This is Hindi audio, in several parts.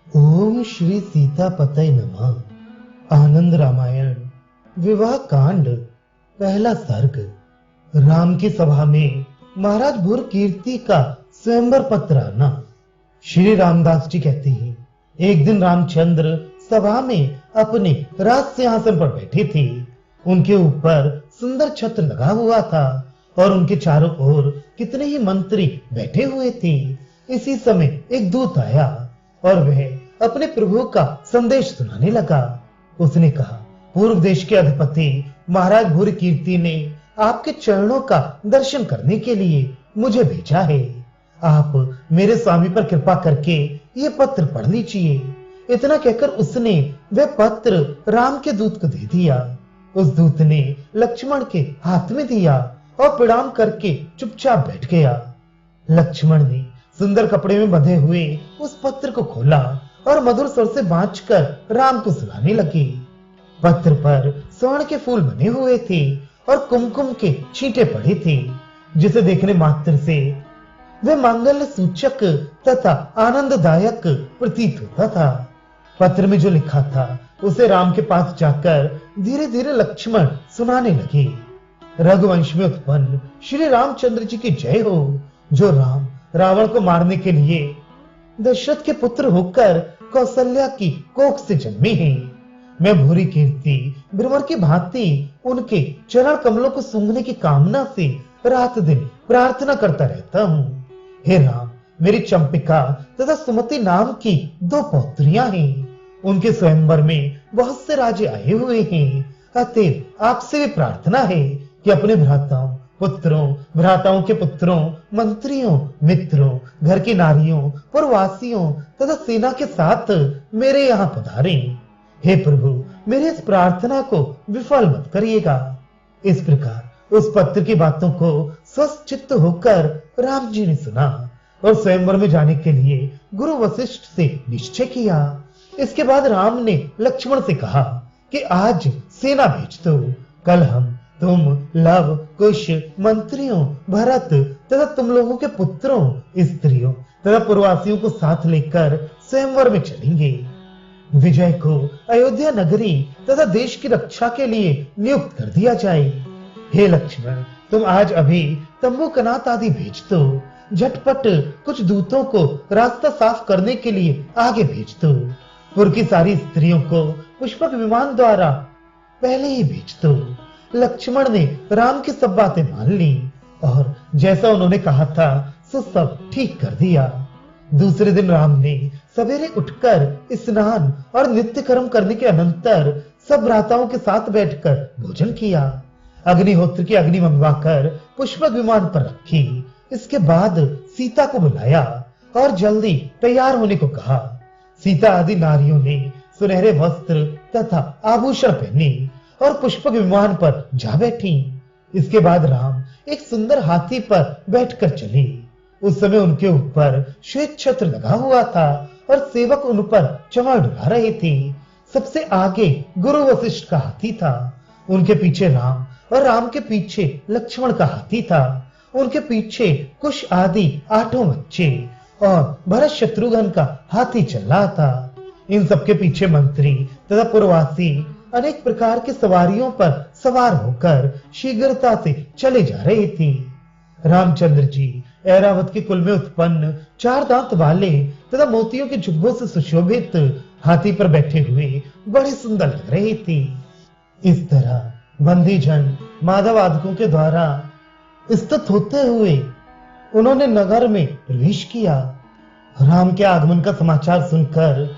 ओम श्री सीतापतये नमः। आनंद रामायण विवाह कांड पहला सर्ग। राम की सभा में महाराज भूर कीर्ति का स्वयंवर पत्र आना। श्री रामदास जी कहते हैं, एक दिन रामचंद्र सभा में अपने राज सिंहासन पर बैठे थे। उनके ऊपर सुंदर छत्र लगा हुआ था और उनके चारों ओर कितने ही मंत्री बैठे हुए थे। इसी समय एक दूत आया और वह अपने प्रभु का संदेश सुनाने लगा। उसने कहा, पूर्व देश के अधिपति महाराज भूर कीर्ति ने आपके चरणों का दर्शन करने के लिए मुझे भेजा है। आप मेरे स्वामी पर कृपा करके ये पत्र पढ़ लीजिए। इतना कहकर उसने वह पत्र राम के दूत को दे दिया। उस दूत ने लक्ष्मण के हाथ में दिया और प्रणाम करके चुपचाप बैठ गया। लक्ष्मण ने सुंदर कपड़े में बंधे हुए उस पत्र को खोला और मधुर स्वर से बांचकर राम को सुनाने लगे। पत्र पर स्वर्ण के फूल बने हुए थे और कुमकुम के छींटे पड़े थे, जिसे देखने मात्र से वे मांगल्य सूचक तथा आनंददायक प्रतीत होता था। पत्र में जो लिखा था उसे राम के पास जाकर धीरे धीरे लक्ष्मण सुनाने लगे। रघुवंश में उत्पन्न श्री रामचंद्र जी की जय हो, जो राम रावण को मारने के लिए दशरथ के पुत्र होकर कौशल्या की कोख से जन्मे हैं। मैं भूरी कीर्ति भ्रमर की भांति उनके चरण कमलों को सूंघने की कामना से रात दिन प्रार्थना करता रहता हूँ। हे राम, मेरी चंपिका तथा सुमति नाम की दो पौत्रियां हैं। उनके स्वयंवर में बहुत से राजे आए हुए हैं। अतएव आपसे भी प्रार्थना है कि अपने भ्राताओं, पुत्रों, भ्राताओं के पुत्रों, मंत्रियों, मित्रों, घर की नारियों, पुरवासियों तथा सेना के साथ मेरे यहाँ पधारें। हे प्रभु, मेरी इस प्रार्थना को विफल मत करिएगा। इस प्रकार उस पत्र की बातों को स्वस्थ चित्त होकर राम जी ने सुना और स्वयंवर में जाने के लिए गुरु वशिष्ठ से निश्चय किया। इसके बाद राम ने लक्ष्मण से कहा कि आज सेना भेज दो। कल हम, तुम, लव, कुश, मंत्रियों, भरत तथा तुम लोगों के पुत्रों, स्त्रियों तथा पुरवासियों को साथ लेकर स्वयंवर में चलेंगे। विजय को अयोध्या नगरी तथा देश की रक्षा के लिए नियुक्त कर दिया जाए। हे लक्ष्मण, तुम आज अभी तंबू कनात आदि भेज दो। झटपट कुछ दूतों को रास्ता साफ करने के लिए आगे भेज दो। पुर की सारी स्त्रियों को पुष्पक विमान द्वारा पहले ही भेज दो। लक्ष्मण ने राम की सब बातें मान ली और जैसा उन्होंने कहा था सो सब ठीक कर दिया। दूसरे दिन राम ने सवेरे उठकर स्नान और नित्य कर्म करने के अनंतर सब भ्राताओं के साथ बैठकर भोजन किया। अग्निहोत्र की अग्नि मंगवाकर पुष्पक विमान पर रखी। इसके बाद सीता को बुलाया और जल्दी तैयार होने को कहा। सीता आदि नारियों ने सुनहरे वस्त्र तथा आभूषण पहने और पुष्पक विमान पर जा बैठी। इसके बाद राम एक सुंदर हाथी पर बैठकर चले। उस समय उनके ऊपर श्वेत छत्र लगा हुआ था और सेवक उन पर चमर डुला रहे थे। सबसे आगे गुरु वशिष्ठ का हाथी था। उनके पीछे राम और राम के पीछे लक्ष्मण का हाथी था। उनके पीछे कुश आदि 8 बच्चे और भरत शत्रुघ्न का हाथी चल रहा था। इन सबके पीछे मंत्री तथा पुरवासी अनेक प्रकार की सवारियों पर सवार होकर शीघ्रता से चले जा रहे थे। रामचंद्र जी ऐरावत के कुल में उत्पन्न 4 दांत वाले तथा मोतियों के जुब्बों से सुशोभित हाथी पर बैठे हुए बड़े सुंदर लग रहे थे। इस तरह बंदी जन माधव आदकों के द्वारा स्तुत होते हुए उन्होंने नगर में प्रवेश किया। राम के आगमन का समाचार सुनकर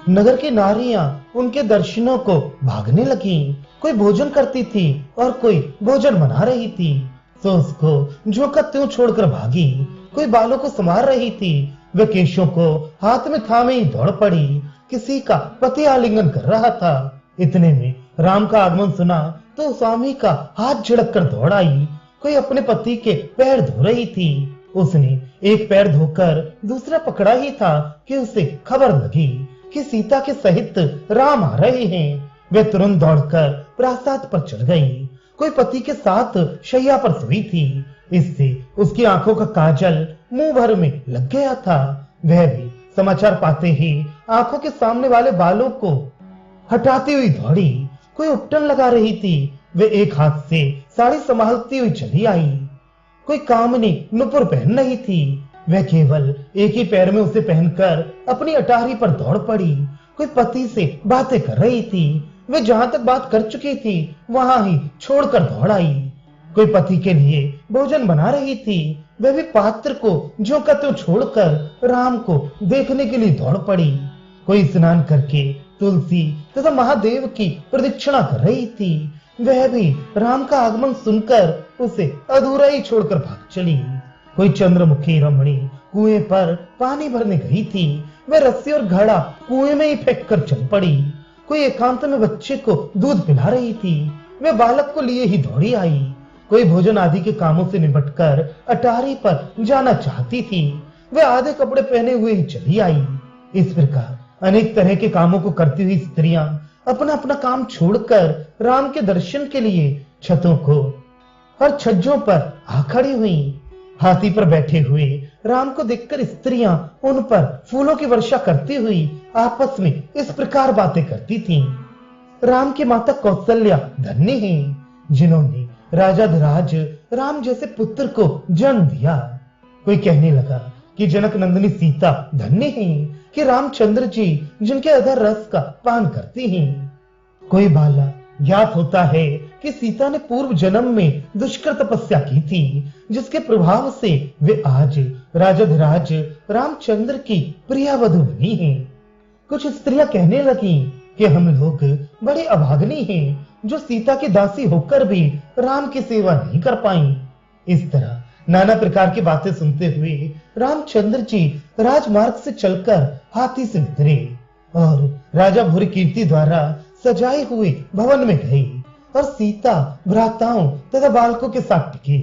नगर की नारियां उनके दर्शनों को भागने लगी। कोई भोजन करती थी और कोई भोजन बना रही थी, तो उसको झोंका त्यों छोड़कर भागी। कोई बालों को संभाल रही थी, वे केशों को हाथ में थामे ही दौड़ पड़ी। किसी का पति आलिंगन कर रहा था। इतने में राम का आगमन सुना तो स्वामी का हाथ झड़क कर दौड़ आई। कोई अपने पति के पैर धो रही थी। उसने एक पैर धोकर दूसरा पकड़ा ही था कि उसे खबर लगी कि सीता के सहित राम आ रहे हैं। वे तुरंत दौड़कर प्रासाद पर चढ़ गई। कोई पति के साथ शैया पर सोई थी। इससे उसकी आंखों का काजल मुंह भर में लग गया था। वह भी समाचार पाते ही आंखों के सामने वाले बालों को हटाती हुई दौड़ी। कोई उपटन लगा रही थी, वे एक हाथ से साड़ी संभालती हुई चली आई। कोई कामनी नुपुर पहन रही थी, वह केवल एक ही पैर में उसे पहनकर अपनी अटारी पर दौड़ पड़ी। कोई पति से बातें कर रही थी, वे जहां तक बात कर चुकी थी वहां ही छोड़कर दौड़ आई। कोई पति के लिए भोजन बना रही थी, वह भी पात्र को ज्यों का त्यों छोड़कर राम को देखने के लिए दौड़ पड़ी। कोई स्नान करके तुलसी तथा महादेव की प्रदक्षिणा कर रही थी, वह भी राम का आगमन सुनकर उसे अधूरा ही छोड़कर भाग चली। कोई चंद्रमुखी रमणी कुएं पर पानी भरने गई थी, वह रस्सी और घड़ा कुएं में ही फेंक कर चल पड़ी। कोई एकांत में बच्चे को दूध पिला रही थी, वह बालक को लिए ही दौड़ी आई। कोई भोजन आदि के कामों से निपटकर अटारी पर जाना चाहती थी, वह आधे कपड़े पहने हुए ही चली आई। इस प्रकार अनेक तरह के कामों को करती हुई स्त्रियां अपना अपना काम छोड़कर राम के दर्शन के लिए छतों को और छज्जों पर आ खड़ी हुई। हाथी पर बैठे हुए राम को देखकर स्त्रियां उन पर फूलों की वर्षा करती हुई आपस में इस प्रकार बातें करती थीं। राम की माता कौशल्या धन्य है, जिन्होंने राजाधिराज राम जैसे पुत्र को जन्म दिया। कोई कहने लगा कि जनक नंदिनी सीता धन्य है कि रामचंद्र जी जिनके अधर रस का पान करती हैं। कोई बाला ज्ञात होता है कि सीता ने पूर्व जन्म में दुष्कर तपस्या की थी, जिसके प्रभाव से वे आज राजाधिराज रामचंद्र की प्रिया वधु बनी हैं। कुछ स्त्रियां कहने लगी कि हम लोग बड़े अभागनी हैं, जो सीता की दासी होकर भी राम की सेवा नहीं कर पाई। इस तरह नाना प्रकार की बातें सुनते हुए रामचंद्र जी राजमार्ग से चलकर हाथी से उतरे और राजा भूरी कीर्ति द्वारा सजाए हुए भवन में गए और सीता भ्राताओं तथा बालकों के साथ टिके।